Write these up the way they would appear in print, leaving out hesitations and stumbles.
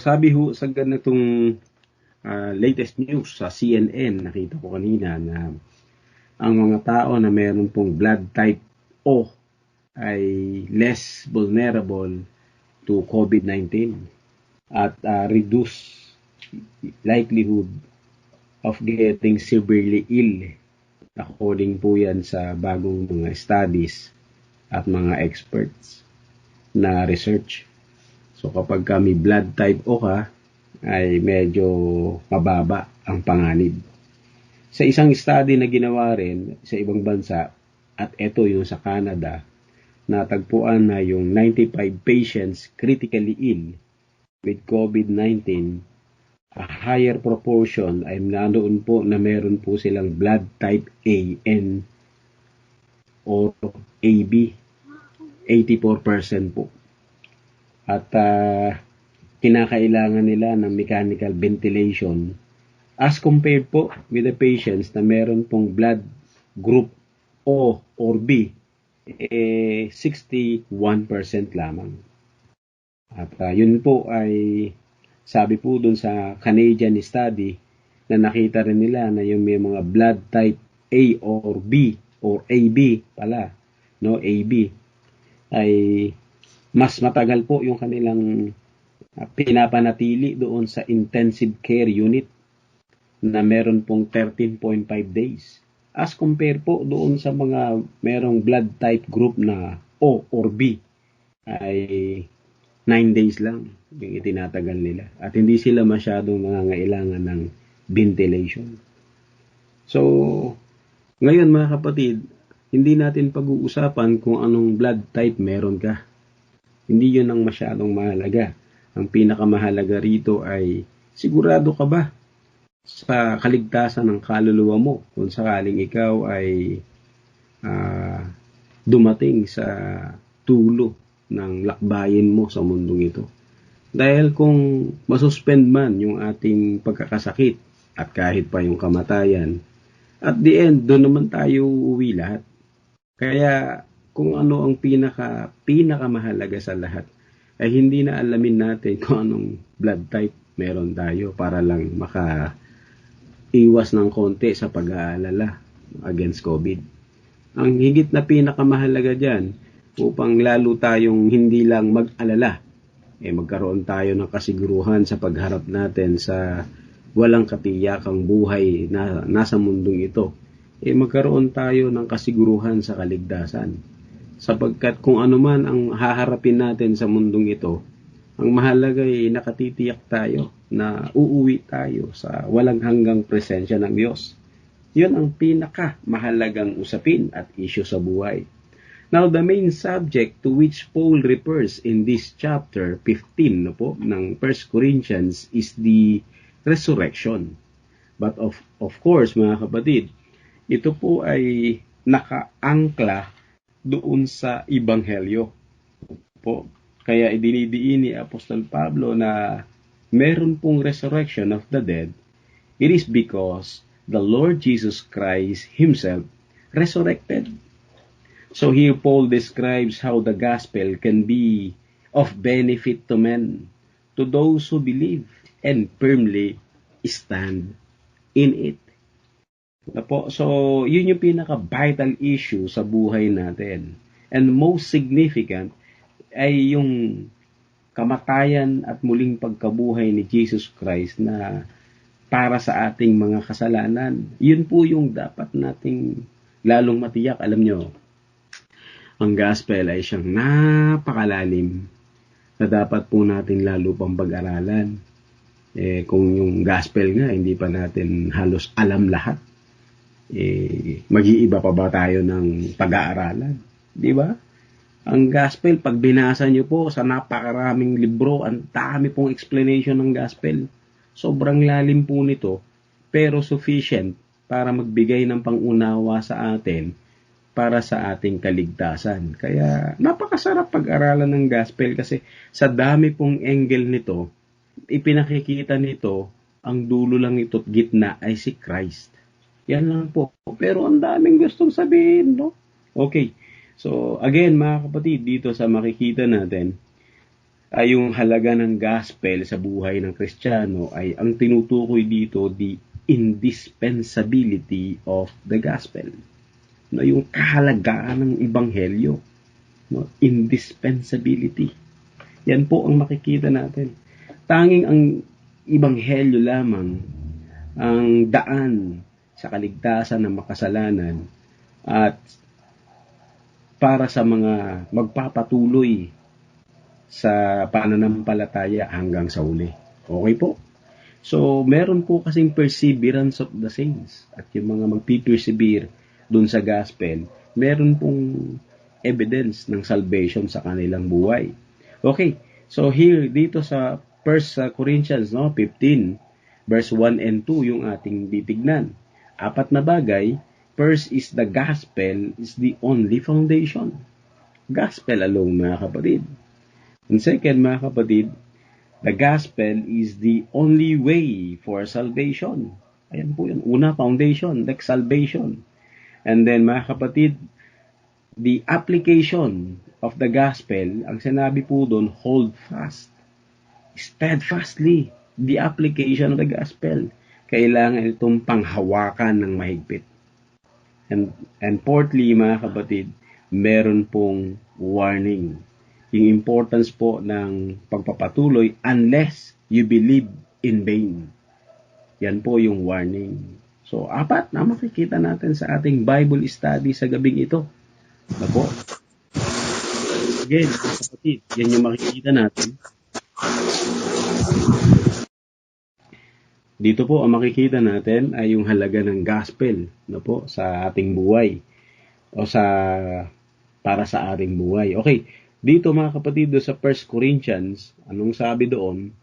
sabi ho sa ganitong latest news sa CNN, nakita ko kanina na ang mga tao na meron pong blood type O ay less vulnerable to COVID-19 at reduce likelihood of getting severely ill. According po yan sa bagong mga studies at mga experts na research. So kapag may blood type O ka, ay medyo mababa ang panganib. Sa isang study na ginawa rin sa ibang bansa, at ito yung sa Canada, natagpuan na yung 95 patients critically ill with COVID-19, a higher proportion ay nandoon po na meron po silang blood type AN or AB, 84% po. At kinakailangan nila ng mechanical ventilation as compared po with the patients na meron pong blood group O or B, 61% lamang. At yun po ay sabi po dun sa Canadian study na nakita rin nila na yung may mga blood type A or B or AB pala, no, AB, ay mas matagal po yung kanilang pinapanatili doon sa intensive care unit na meron pong 13.5 days. As compare po doon sa mga merong blood type group na O or B ay 9 days lang yung itinatagal nila. At hindi sila masyadong nangangailangan ng ventilation. So, ngayon mga kapatid, hindi natin pag-uusapan kung anong blood type meron ka. Hindi yun ang masyadong mahalaga. Ang pinakamahalaga rito ay sigurado ka ba sa kaligtasan ng kaluluwa mo kung sakaling ikaw ay dumating sa tulo ng lakbayin mo sa mundong ito. Dahil kung masuspend man yung ating pagkakasakit at kahit pa yung kamatayan, at the end, doon naman tayo uuwi lahat. Kaya kung ano ang pinakamahalaga sa lahat, ay hindi na alamin natin kung anong blood type meron tayo para lang iwas ng konti sa pag-aalala against COVID. Ang higit na pinakamahalaga dyan, upang lalo tayong hindi lang mag-alala, magkaroon tayo ng kasiguruhan sa pagharap natin sa walang katiyakang buhay na nasa mundong ito, magkaroon tayo ng kasiguruhan sa kaligtasan. Sapagkat kung ano man ang haharapin natin sa mundong ito, ang mahalaga ay nakatitiyak tayo na uuwi tayo sa walang hanggang presensya ng Diyos. Yun ang pinakamahalagang usapin at issue sa buhay. Now, the main subject to which Paul refers in this chapter 15 ng 1 Corinthians is the resurrection. But of course, mga kapatid, ito po ay nakaangkla doon sa Ebanghelyo po. Kaya idinidiin ni Apostol Pablo na meron pong resurrection of the dead. It is because the Lord Jesus Christ Himself resurrected. So here Paul describes how the gospel can be of benefit to men, to those who believe and firmly stand in it. So yun yung pinaka-vital issue sa buhay natin. And most significant ay yung kamatayan at muling pagkabuhay ni Jesus Christ na para sa ating mga kasalanan. Yun po yung dapat nating lalong matiyak. Alam nyo, ang gospel ay siyang napakalalim na dapat po natin lalo pang pag-aralan. Kung yung gospel nga, hindi pa natin halos alam lahat, mag-iiba pa ba tayo ng pag-aaralan? Di ba? Ang gospel, pag binasa nyo po sa napakaraming libro, ang dami pong explanation ng gospel. Sobrang lalim po nito, pero sufficient para magbigay ng pangunawa sa atin para sa ating kaligtasan. Kaya napakasarap pag-aralan ng gospel kasi sa dami pong angle nito, ipinakikita nito, ang dulo lang ito't gitna ay si Christ. Yan lang po. Pero ang daming gustong sabihin, no? Okay. So, again, mga kapatid, dito sa makikita natin, ay yung halaga ng gospel sa buhay ng Kristiyano ay ang tinutukoy dito the indispensability of the gospel. No, yung kahalagaan ng ebanghelyo, no, indispensability. Yan po ang makikita natin. Tanging ang ebanghelyo lamang ang daan sa kaligtasan ng makasalanan at para sa mga magpapatuloy sa pananampalataya hanggang sa uli. Okay po? So, meron po kasing perseverance of the saints at yung mga magpipersevere dun sa gospel, meron pong evidence ng salvation sa kanilang buhay. Okay, so here, dito sa 1 Corinthians 15, verse 1 and 2, yung ating titignan. 4 na bagay. First is the gospel is the only foundation. Gospel alone, mga kapatid. And second, mga kapatid, the gospel is the only way for salvation. Ayan po yun. Una, foundation, next, salvation. And then, mga kapatid, the application of the gospel, ang sinabi po doon, hold fast. Steadfastly, the application of the gospel. Kailangan itong panghawakan ng mahigpit. And fourthly, mga kapatid, meron pong warning. Yung importance po ng pagpapatuloy unless you believe in vain. Yan po yung warning. So, 4 na makikita natin sa ating Bible study sa gabing ito. Ako. Again, mga kapatid, yan yung makikita natin. Dito po ang makikita natin ay yung halaga ng gospel po sa ating buhay o para sa ating buhay. Okay, dito mga kapatid sa 1 Corinthians, anong sabi doon?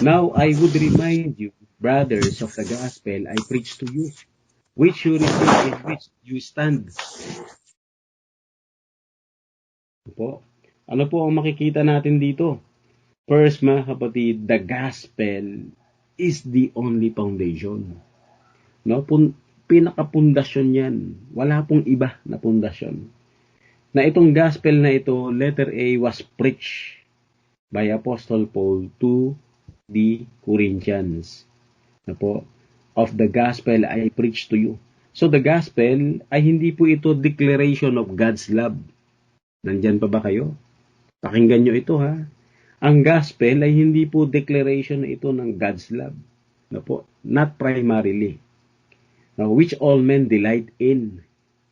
Now I would remind you, brothers, of the gospel I preach to you, which you receive in which you stand. Ano po ang makikita natin dito? First, mga kapatid, the gospel is the only foundation. No? Pinakapundasyon yan. Wala pong iba na pundasyon. Na itong gospel na ito, letter A, was preached by Apostle Paul to the Corinthians. Of the gospel I preach to you. So the gospel ay hindi po ito declaration of God's love. Nandyan pa ba kayo? Pakinggan nyo ito ha. Ang gospel ay hindi po declaration ito ng God's love. Not primarily. Which all men delight in.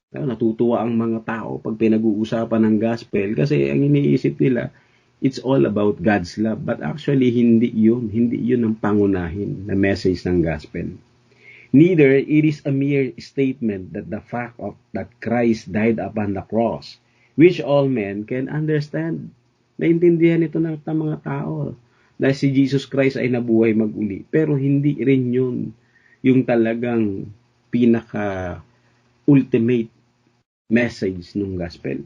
Natutuwa ang mga tao pag pinag-uusapan ng gospel kasi ang iniisip nila, it's all about God's love. But actually, hindi yun. Hindi yun ang pangunahin na message ng gospel. Neither it is a mere statement that the fact of that Christ died upon the cross, which all men can understand. Naintindihan ito ng mga tao na si Jesus Christ ay nabuhay mag-uli. Pero hindi rin yun yung talagang pinaka-ultimate message ng gospel.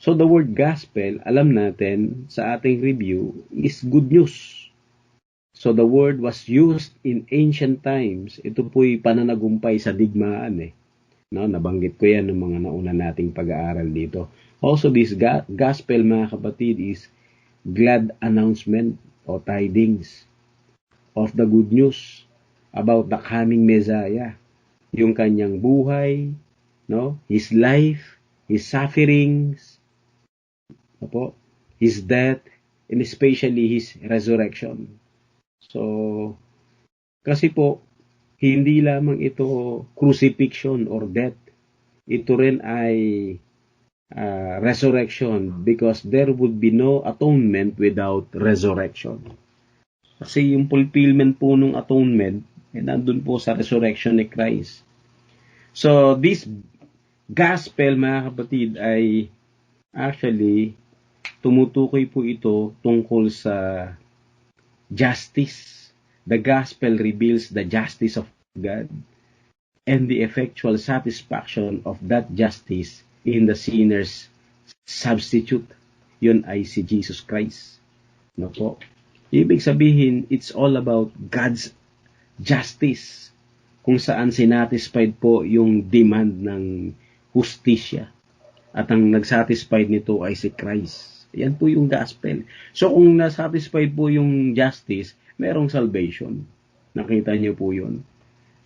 So the word gospel, alam natin sa ating review, is good news. So the word was used in ancient times. Ito po'y pananagumpay sa digmaan. Nabanggit ko yan ng mga nauna nating pag-aaral dito. Also, this gospel, mga kapatid, is glad announcement o tidings of the good news about the coming Messiah. Yung kanyang buhay, his life, his sufferings, his death, and especially his resurrection. So, kasi po, hindi lamang ito crucifixion or death. Ito rin ay resurrection because there would be no atonement without resurrection. Kasi yung fulfillment po ng atonement nandun po sa resurrection ni Christ. So this gospel, mga kapatid, ay actually tumutukoy po ito tungkol sa justice. The gospel reveals the justice of God and the effectual satisfaction of that justice in the sinner's substitute. Yun ay si Jesus Christ. Ibig sabihin, it's all about God's justice. Kung saan sinatisfied po yung demand ng hustisya. At ang nagsatisfied nito ay si Christ. Yan po yung gospel. So kung na-satisfied po yung justice, merong salvation. Nakita niyo po yun.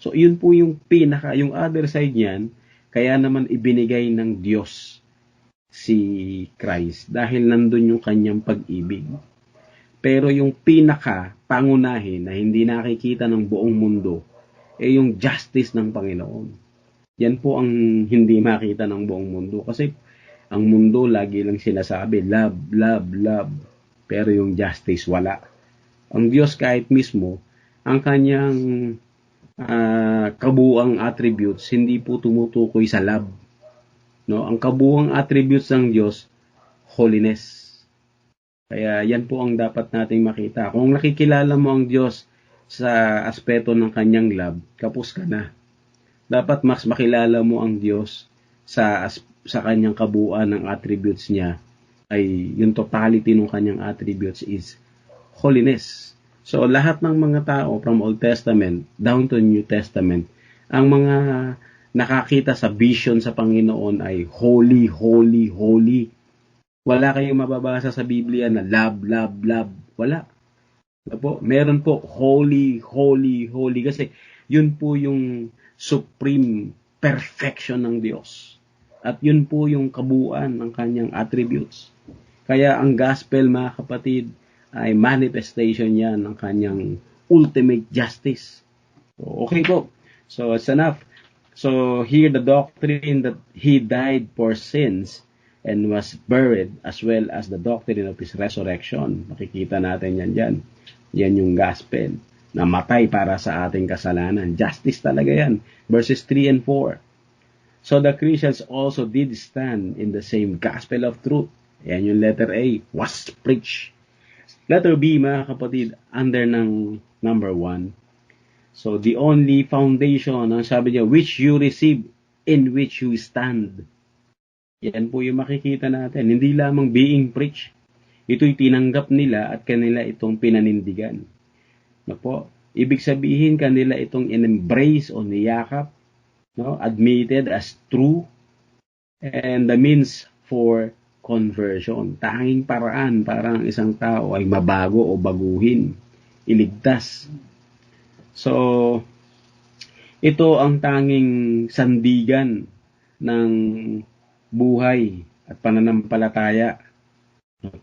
So yun po yung yung other side niyan, kaya naman ibinigay ng Diyos si Christ dahil nandun yung kanyang pag-ibig. Pero yung pangunahin na hindi nakikita ng buong mundo, yung justice ng Panginoon. Yan po ang hindi makita ng buong mundo. Kasi ang mundo lagi lang sinasabi, love, love, love. Pero yung justice, wala. Ang Diyos kahit mismo, ang kanyang kabuuang attributes, hindi po tumutukoy sa love. No? Ang kabuuang attributes ng Diyos, holiness. Kaya yan po ang dapat nating makita. Kung nakikilala mo ang Diyos sa aspeto ng kanyang love, kapos ka na. Dapat mas makilala mo ang Diyos sa kanyang kabuuan ng attributes niya, ay yung totality ng kanyang attributes is holiness. So lahat ng mga tao from Old Testament down to New Testament, ang mga nakakita sa vision sa Panginoon ay holy, holy, holy. Wala kayong mababasa sa Biblia na love, love, love. Wala. Meron po holy, holy, holy. Kasi yun po yung supreme perfection ng Diyos. At yun po yung kabuuan ng kanyang attributes. Kaya ang gospel, mga kapatid, ay manifestation yan ng kanyang ultimate justice. So, okay po. So it's enough. So here the doctrine that He died for sins and was buried, as well as the doctrine of His resurrection. Makikita natin yan dyan. Yan yung gospel. Namatay para sa ating kasalanan. Justice talaga yan. Verses 3 and 4. So the Christians also did stand in the same gospel of truth. Yan yung letter A, was preached. Letter B, mga kapatid, under ng number 1. So the only foundation, ang sabi niya, which you receive, in which you stand. Yan po yung makikita natin. Hindi lamang being preached. Ito'y tinanggap nila at kanila itong pinanindigan. Ibig sabihin kanila itong in-embrace o niyakap, admitted as true, and the means for conversion. Tanging paraan para ang isang tao ay mabago o baguhin, iligtas. So, ito ang tanging sandigan ng buhay at pananampalataya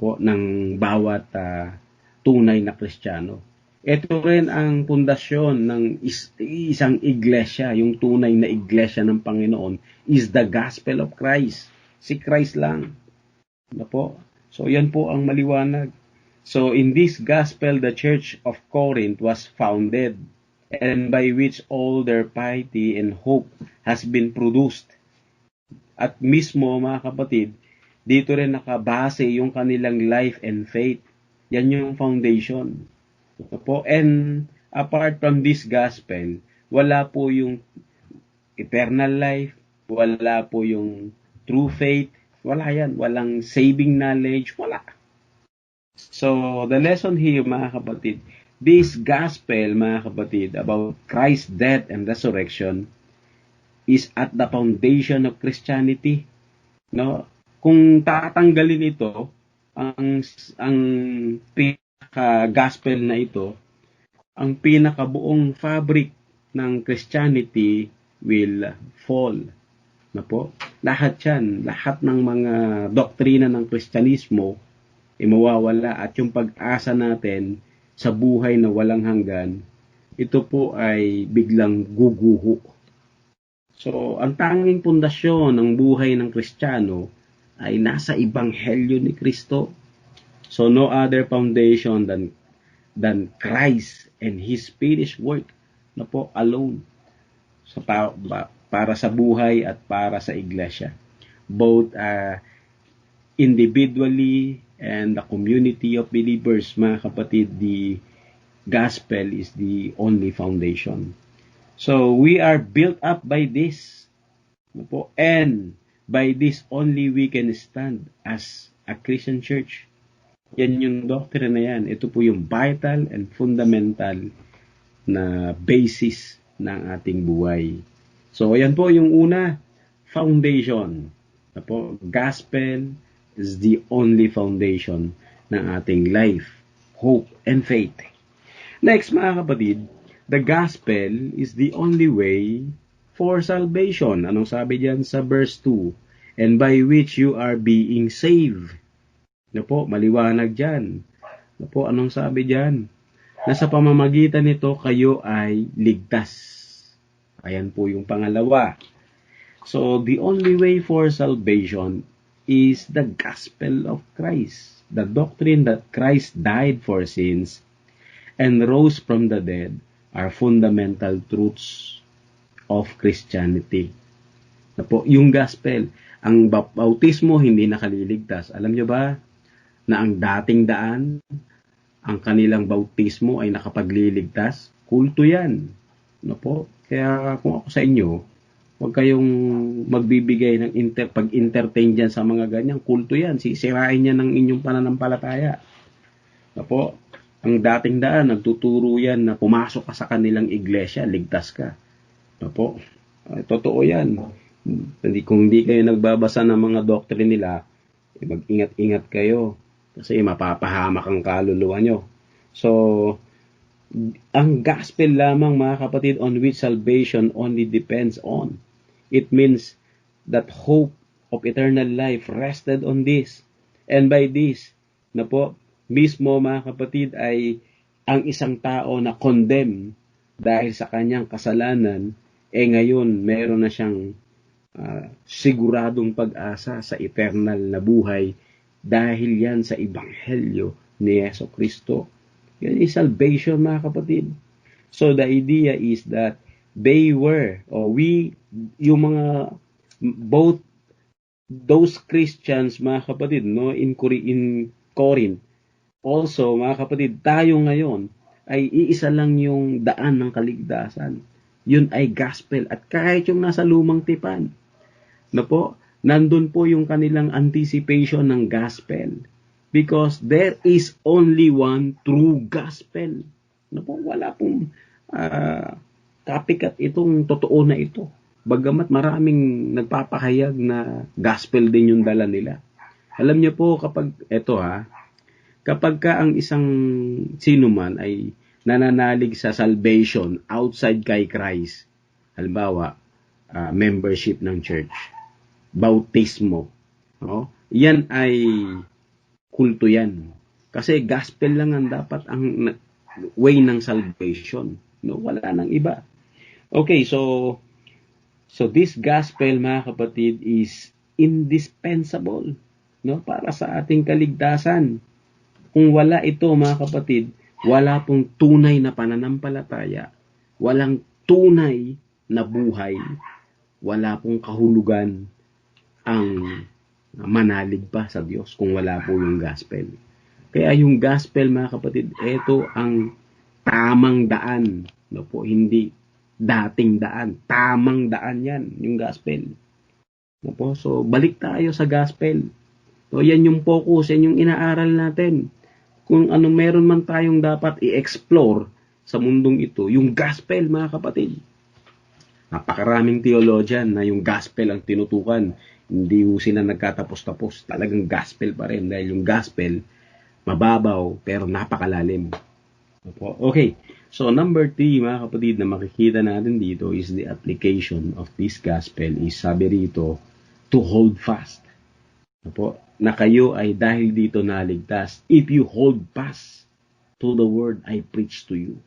ng bawat tunay na Kristiyano. Ito rin ang pundasyon ng isang iglesia, yung tunay na iglesia ng Panginoon is the gospel of Christ. Si Christ lang. So yan po ang maliwanag. So in this gospel, the church of Corinth was founded, and by which all their piety and hope has been produced. At mismo, mga kapatid, dito rin nakabase yung kanilang life and faith. Yan yung foundation. And apart from this gospel, wala po yung eternal life, wala po yung true faith, wala yan. Walang saving knowledge, wala. So, the lesson here, mga kapatid, this gospel, mga kapatid, about Christ's death and resurrection is at the foundation of Christianity. Kung tatanggalin ito, ang pinaka-gospel na ito, ang pinakabuong fabric ng Christianity will fall. Lahat yan, lahat ng mga doktrina ng Kristyanismo ay mawawala, at yung pag-asa natin sa buhay na walang hanggan, ito po ay biglang guguho. So, ang tanging pundasyon ng buhay ng Kristiyano ay nasa Ebanghelyo ni Kristo. So, no other foundation than Christ and His finished work alone. So, para sa buhay at para sa iglesia. Both individually and the community of believers, mga kapatid, the gospel is the only foundation. So, we are built up by this. And by this only we can stand as a Christian church. Yan yung doctrine na yan. Ito po yung vital and fundamental na basis ng ating buhay. So, yan po yung una, foundation. Gospel, is the only foundation ng ating life, hope, and faith. Next, mga kapatid, the gospel is the only way for salvation. Anong sabi diyan sa verse 2? And by which you are being saved. Ano po, maliwanag diyan. Ano po, anong sabi diyan? Na sa pamamagitan nito kayo ay ligtas. Ayan po yung pangalawa. So, the only way for salvation is the gospel of Christ. The doctrine that Christ died for sins and rose from the dead are fundamental truths of Christianity. Na po, yung gospel, ang bautismo hindi nakaliligtas. Alam nyo ba na ang dating daan, ang kanilang bautismo ay nakapagliligtas? Kulto yan. Na po, kaya kung ako sa inyo, huwag kayong magbibigay ng pag-entertain dyan sa mga ganyan. Kulto yan. Sisirain niya ng inyong pananampalataya. Na po, ang dating daan, nagtuturo yan na pumasok ka sa kanilang iglesia, ligtas ka. No po? Totoo yan. Kung hindi kayo nagbabasa ng mga doctrine nila, mag-ingat-ingat kayo. Kasi mapapahamak ang kaluluwa nyo. So, ang gospel lamang, mga kapatid, on which salvation only depends on. It means that hope of eternal life rested on this. And by this, na po, mismo mga kapatid ay ang isang tao na condemn dahil sa kanyang kasalanan, ngayon meron na siyang siguradong pag-asa sa eternal na buhay dahil yan sa ebanghelyo ni Yeso Kristo. Yan is salvation, mga kapatid. So the idea is that they were, yung mga, both those Christians, mga kapatid, no, in Corinth, also, mga kapatid, tayo ngayon ay iisa lang yung daan ng kaligtasan. Yun ay gospel. At kahit yung nasa lumang tipan, na po, nandun po yung kanilang anticipation ng gospel. Because there is only one true gospel. Na po, wala pong copycat itong totoo na ito. Bagamat maraming nagpapahayag na gospel din yung dala nila. Alam niyo po, kapag ka ang isang sino man ay nananalig sa salvation outside kay Christ, halimbawa, membership ng church, bautismo, no? Yan ay kulto yan. Kasi gospel lang ang dapat ang way ng salvation. No? Wala nang iba. Okay, so this gospel, mga kapatid, is indispensable, no? Para sa ating kaligtasan. Kung wala ito, mga kapatid, wala pong tunay na pananampalataya, walang tunay na buhay, wala pong kahulugan ang manalig pa sa Diyos kung wala po yung gospel. Kaya yung gospel, mga kapatid, ito ang tamang daan. No po, hindi dating daan. Tamang daan yan, yung gospel. No po, so balik tayo sa gospel. So yan yung focus, yan yung inaaral natin. Kung ano meron man tayong dapat i-explore sa mundong ito, yung gospel, mga kapatid. Napakaraming theologian na yung gospel ang tinutukan. Hindi sila nagkatapos-tapos. Talagang gospel pa rin. Dahil yung gospel, mababaw, pero napakalalim. Okay. So, number 3, mga kapatid, na makikita natin dito is the application of this gospel is, sabi rito, to hold fast. Na kayo ay dahil dito naligtas. If you hold fast to the word I preach to you.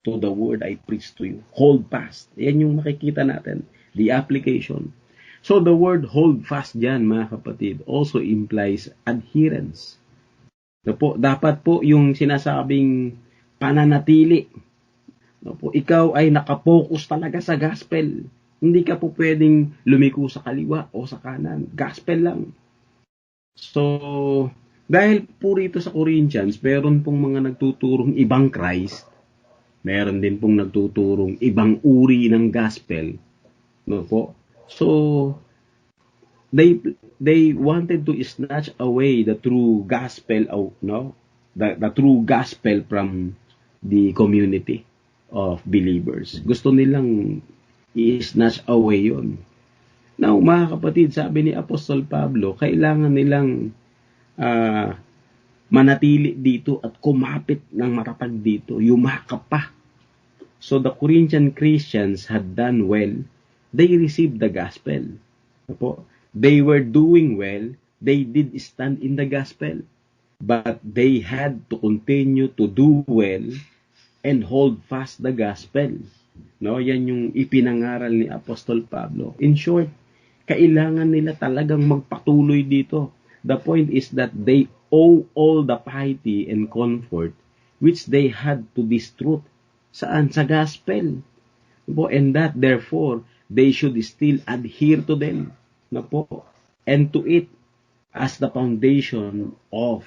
To the word I preach to you. Hold fast. Yan yung makikita natin. The application. So the word hold fast dyan, mga kapatid, also implies adherence. Dapat po yung sinasabing pananatili. Ikaw ay nakapokus talaga sa gospel. Hindi ka po pwedeng lumiko sa kaliwa o sa kanan. Gospel lang. So, dahil po rito sa Corinthians, meron pong mga nagtuturong ibang Christ, meron din pong nagtuturong ibang uri ng gospel. No po? So, they wanted to snatch away the true gospel, the true gospel from the community of believers. Gusto nilang i-snatch away yon. Now, mga kapatid, sabi ni Apostol Pablo, kailangan nilang manatili dito at kumapit ng matatag dito, yumakap pa. So the Corinthian Christians had done well. They received the gospel. They were doing well. They did stand in the gospel. But they had to continue to do well and hold fast the gospel. No, yan yung ipinangaral ni Apostol Pablo. In short, kailangan nila talagang magpatuloy dito. The point is that they owe all the piety and comfort which they had to this truth. Saan? Sa gospel. And that, therefore, they should still adhere to them. And to it as the foundation of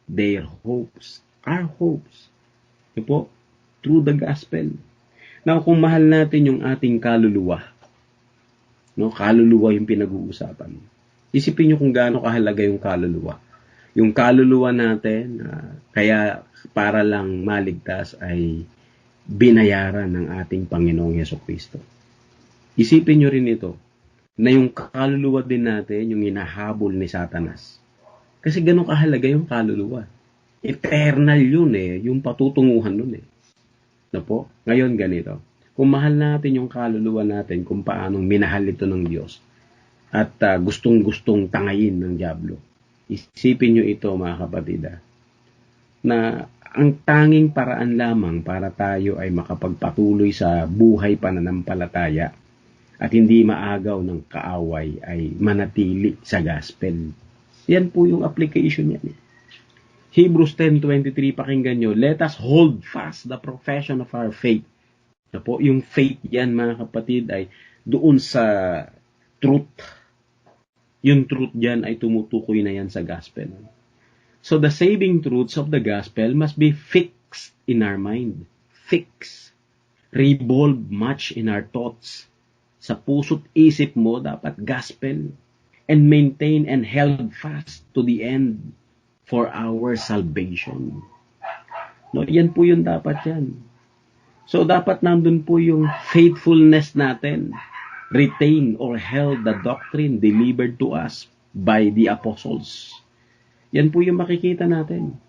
their hopes. Our hopes. Through the gospel. Now, kung mahal natin yung ating kaluluwa, kaluluwa yung pinag-uusapan. Isipin nyo kung gaano kahalaga yung kaluluwa. Yung kaluluwa natin, kaya para lang maligtas ay binayaran ng ating Panginoong Hesukristo. Isipin nyo rin ito, na yung kaluluwa din natin, yung hinahabol ni Satanas. Kasi gaano kahalaga yung kaluluwa. Eternal yun yung patutunguhan nun Ngayon ganito, kung mahal natin yung kaluluwa natin, kung paanong minahal ito ng Diyos, at gustong-gustong tangayin ng dyablo. Isipin nyo ito, mga kapatid, na ang tanging paraan lamang para tayo ay makapagpatuloy sa buhay pananampalataya at hindi maagaw ng kaaway ay manatili sa gospel. Yan po yung application niyan. Hebrews 10:23, pakinggan nyo, let us hold fast the profession of our faith. Yung faith yan, mga kapatid, ay doon sa truth. Yung truth dyan ay tumutukoy na yan sa gospel. So the saving truths of the gospel must be fixed in our mind. Fixed. Revolve much in our thoughts. Sa puso't isip mo, dapat gospel. And maintain and held fast to the end for our salvation. Yan po yung dapat yan. So dapat nandun po yung faithfulness natin. Retain or held the doctrine delivered to us by the apostles. Yan po yung makikita natin.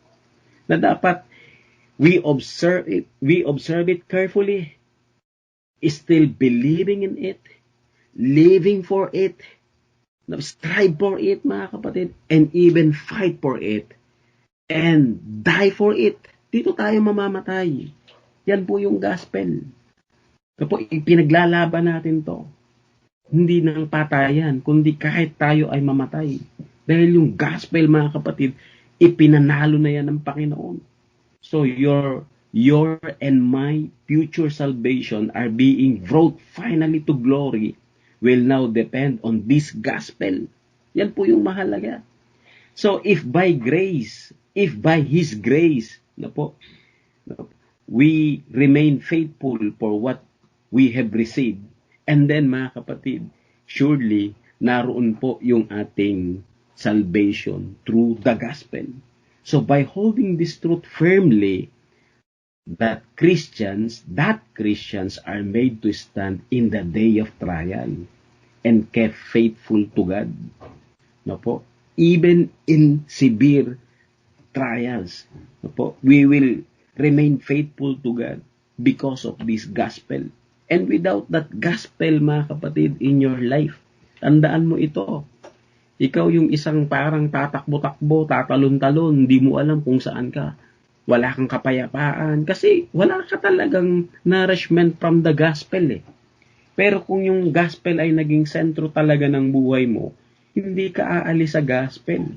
Na dapat we observe it carefully, still believing in it, living for it, strive for it, mga kapatid, and even fight for it, and die for it. Dito tayo mamamatay. Yan po yung gospel. Ipinaglalaban natin to. Hindi ng patayan, kundi kahit tayo ay mamatay. Dahil yung gospel, mga kapatid, ipinanalo na yan ng Panginoon. So your and my future salvation are being brought finally to glory will now depend on this gospel. Yan po yung mahalaga. So if by His grace, we remain faithful for what we have received, and then, mga kapatid, surely, naroon po yung ating salvation through the gospel. So, by holding this truth firmly, that Christians are made to stand in the day of trial and kept faithful to God. Even in severe trials, we will remain faithful to God because of this gospel. And without that gospel, mga kapatid, in your life, tandaan mo ito. Ikaw yung isang parang tatakbo-takbo, tatalon-talon, hindi mo alam kung saan ka. Wala kang kapayapaan kasi wala ka talagang nourishment from the gospel Pero kung yung gospel ay naging sentro talaga ng buhay mo, hindi ka aalis sa gospel.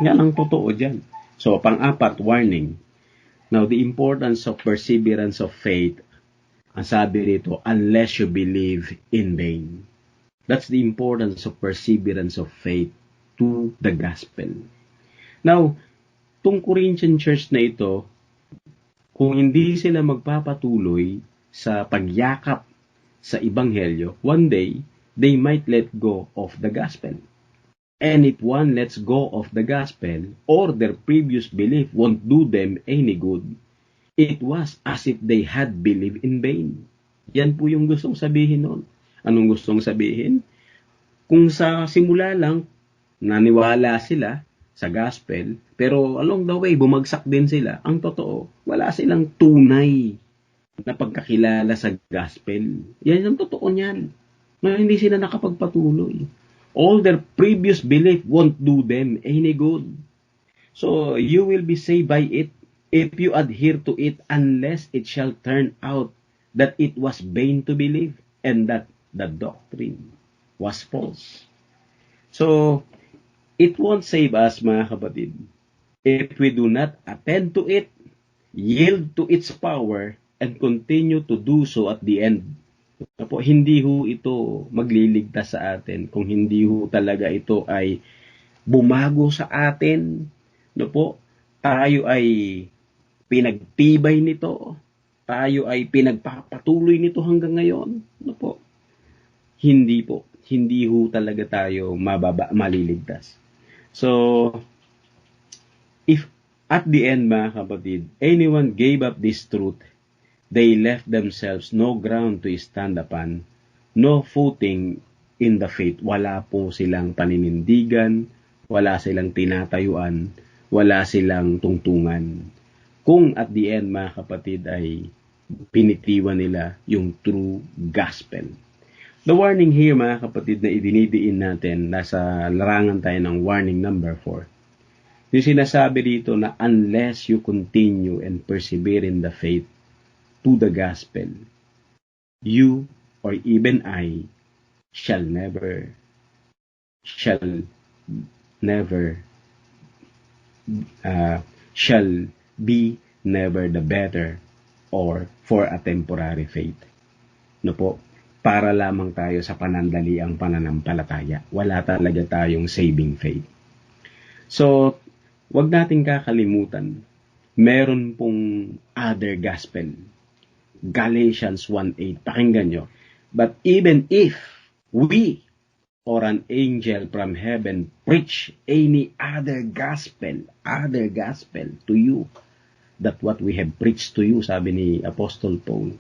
Yan ang totoo dyan. So, pang-apat, warning. Now, the importance of perseverance of faith, ang sabi rito, unless you believe in vain. That's the importance of perseverance of faith to the gospel. Now, itong Corinthian church na ito, kung hindi sila magpapatuloy sa pagyakap sa Ebanghelyo, one day, they might let go of the gospel. And if one lets go of the gospel, or their previous belief won't do them any good, it was as if they had believed in vain. Yan po yung gustong sabihin noon. Anong gustong sabihin? Kung sa simula lang, naniwala sila sa gospel, pero along the way, bumagsak din sila. Ang totoo, wala silang tunay na pagkakilala sa gospel. Yan ang totoo niyan. Na hindi sila nakapagpatuloy. All their previous belief won't do them any good. So, you will be saved by it if you adhere to it unless it shall turn out that it was vain to believe and that the doctrine was false. So, it won't save us, mga kapatid, if we do not attend to it, yield to its power, and continue to do so at the end. Po, hindi ho ito magliligtas sa atin kung hindi ho talaga ito ay bumago sa atin. No po, tayo ay pinagtibay nito. Tayo ay pinagpapatuloy nito hanggang ngayon. No po, hindi po. Hindi ho talaga tayo maliligtas. So, if at the end, mga kapatid, anyone gave up this truth, they left themselves no ground to stand upon, no footing in the faith. Wala po silang paninindigan, wala silang tinatayuan, wala silang tungtungan. Kung at the end, mga kapatid, ay pinitiwan nila yung true gospel. The warning here, mga kapatid, na idinidiin natin, nasa larangan tayo ng warning number 4. Yung sinasabi dito na unless you continue and persevere in the faith to the gospel, you or even I shall be never the better or for a temporary faith. No po? Para lamang tayo sa panandaliang pananampalataya. Wala talaga tayong saving faith. So, wag nating kakalimutan, meron pong other gospel. Galatians 1:8. Pakinggan nyo. But even if we or an angel from heaven preach any other gospel to you, that what we have preached to you, sabi ni Apostle Paul,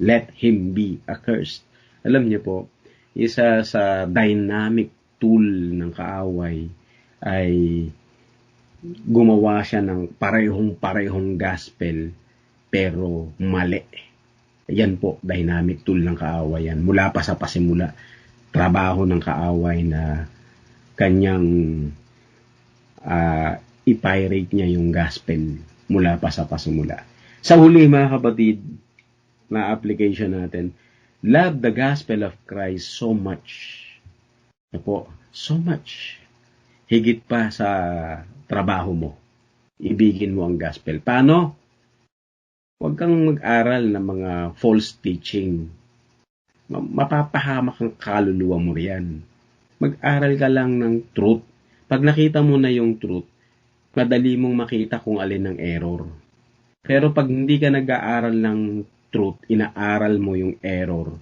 let him be accursed. Alam niyo po, isa sa dynamic tool ng kaaway ay gumawa siya ng parehong gospel pero mali. Yan po, dynamic tool ng kaaway yan. Mula pa sa pasimula, trabaho ng kaaway na kanyang i-pirate niya yung gospel mula pa sa pasimula. Sa huli, mga kapatid, na application natin, love the gospel of Christ so much. So much. Higit pa sa trabaho mo. Ibigin mo ang gospel. Paano? Huwag kang mag-aral ng mga false teaching. Mapapahamak ang kaluluwa mo riyan. Mag-aral ka lang ng truth. Pag nakita mo na yung truth, madali mong makita kung alin ang error. Pero pag hindi ka nag-aaral ng truth, inaaral mo yung error,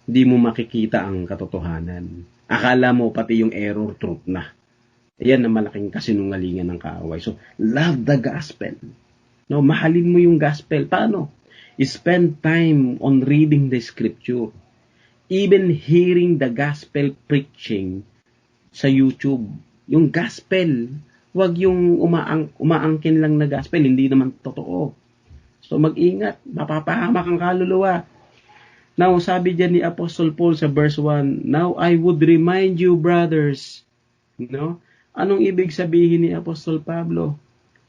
hindi mo makikita ang katotohanan. Akala mo pati yung error truth na. Yan ang malaking kasinungalingan ng kaaway. So, love the gospel. No, mahalin mo yung gospel. Paano? Spend time on reading the scripture. Even hearing the gospel preaching sa YouTube. Yung gospel, wag yung umaangkin lang na gospel, hindi naman totoo. So mag-ingat, mapapahamak ang kaluluwa. Now, sabi dyan ni Apostle Paul sa verse 1, now I would remind you, brothers, no? Anong ibig sabihin ni Apostle Pablo?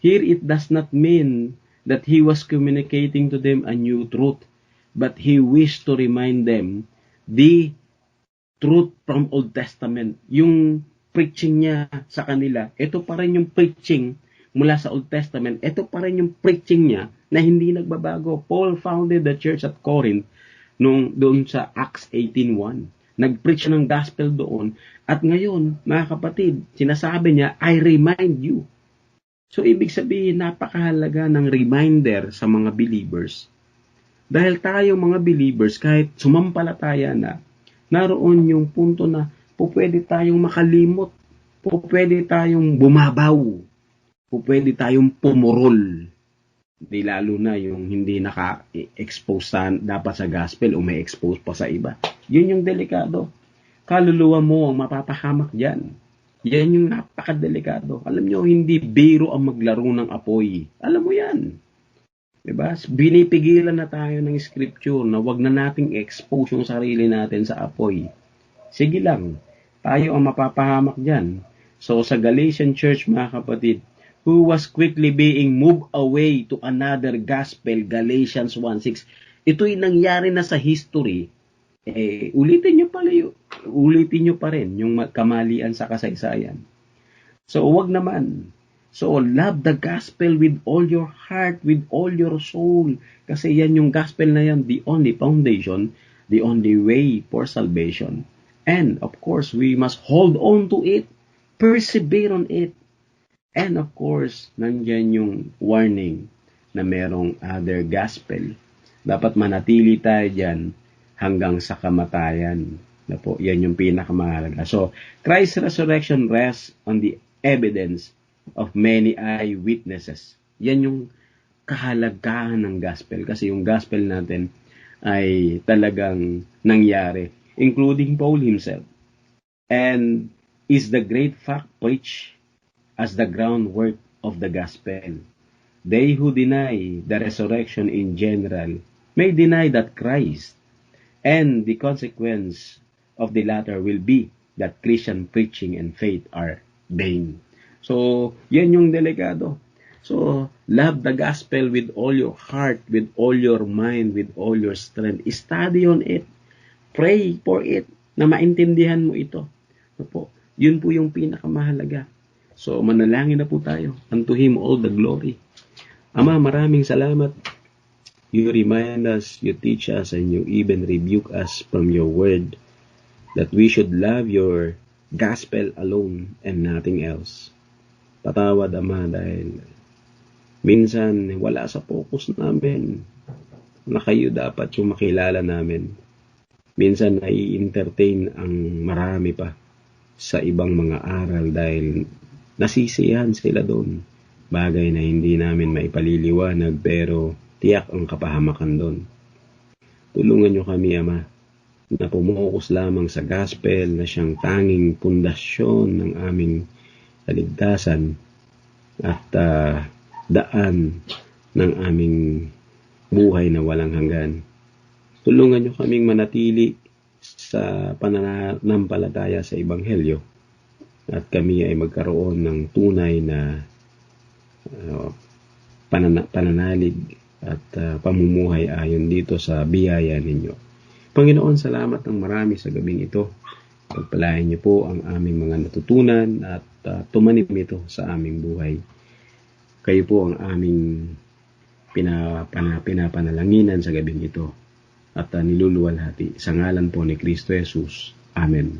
Here it does not mean that he was communicating to them a new truth, but he wished to remind them the truth from Old Testament. Yung preaching niya sa kanila, ito pa rin yung preaching mula sa Old Testament. Ito pa rin yung preaching niya na hindi nagbabago. Paul founded the church at Corinth doon sa Acts 18:1. Nag-preach ng gospel doon. At ngayon, mga kapatid, sinasabi niya, I remind you. So, ibig sabihin, napakahalaga ng reminder sa mga believers. Dahil tayo mga believers, kahit sumampalataya na, naroon yung punto na pwede tayong makalimot, pwede tayong bumabaw, pwede tayong pumurol. Di lalo na yung hindi naka-expose dapat sa gospel o may expose pa sa iba. Yun yung delikado. kaluluwa mo ang mapapahamak dyan. Yan yung napakadelikado. Alam nyo, hindi biro ang maglaro ng apoy. Alam mo yan. Diba? Binipigilan na tayo ng scripture na wag na nating expose yung sarili natin sa apoy. Sige lang, tayo ang mapapahamak dyan. So sa Galatian church, mga kapatid, who was quickly being moved away to another gospel, Galatians 1:6. Ito'y nangyari na sa history. Ulitin nyo pa rin yung kamalian sa kasaysayan. So wag naman. So, love the gospel with all your heart, with all your soul. Kasi yan yung gospel na yan, the only foundation, the only way for salvation. And, of course, we must hold on to it, persevere on it. And, of course, nandyan yung warning na merong other gospel. Dapat manatili tayo dyan hanggang sa kamatayan. Yan yung pinakamahalaga. So, Christ's resurrection rests on the evidence of many eyewitnesses. Yan yung kahalagahan ng gospel. Kasi yung gospel natin ay talagang nangyari, including Paul himself. And is the great fact preached as the groundwork of the gospel. They who deny the resurrection in general may deny that Christ, and the consequence of the latter will be that Christian preaching and faith are vain. So, yan yung delikado. So, love the gospel with all your heart, with all your mind, with all your strength. Study on it. Pray for it, na maintindihan mo ito. Yun po yung pinakamahalaga. So, manalangin na po tayo. Unto Him all the glory. Ama, maraming salamat. You remind us, you teach us, and you even rebuke us from your word that we should love your gospel alone and nothing else. Patawad, Ama, dahil minsan wala sa focus namin na kayo dapat yung makilala namin. Minsan nai-entertain ang marami pa sa ibang mga aral dahil nasisiyahan sila doon. Bagay na hindi namin maipaliliwanag pero tiyak ang kapahamakan doon. Tulungan nyo kami, Ama, na pumukus lamang sa gospel na siyang tanging pundasyon ng aming kaligtasan at daan ng aming buhay na walang hanggan. Tulungan nyo kaming manatili sa pananampalataya sa Ebanghelyo at kami ay magkaroon ng tunay na pananalig at pamumuhay ayon dito sa biyaya ninyo. Panginoon, salamat ng marami sa gabing ito. Pagpalain niyo po ang aming mga natutunan at tumanim ito sa aming buhay. Kayo po ang aming pinapanalanginan sa gabing ito at niluluwalhati sa ngalan po ni Kristo Jesus. Amen.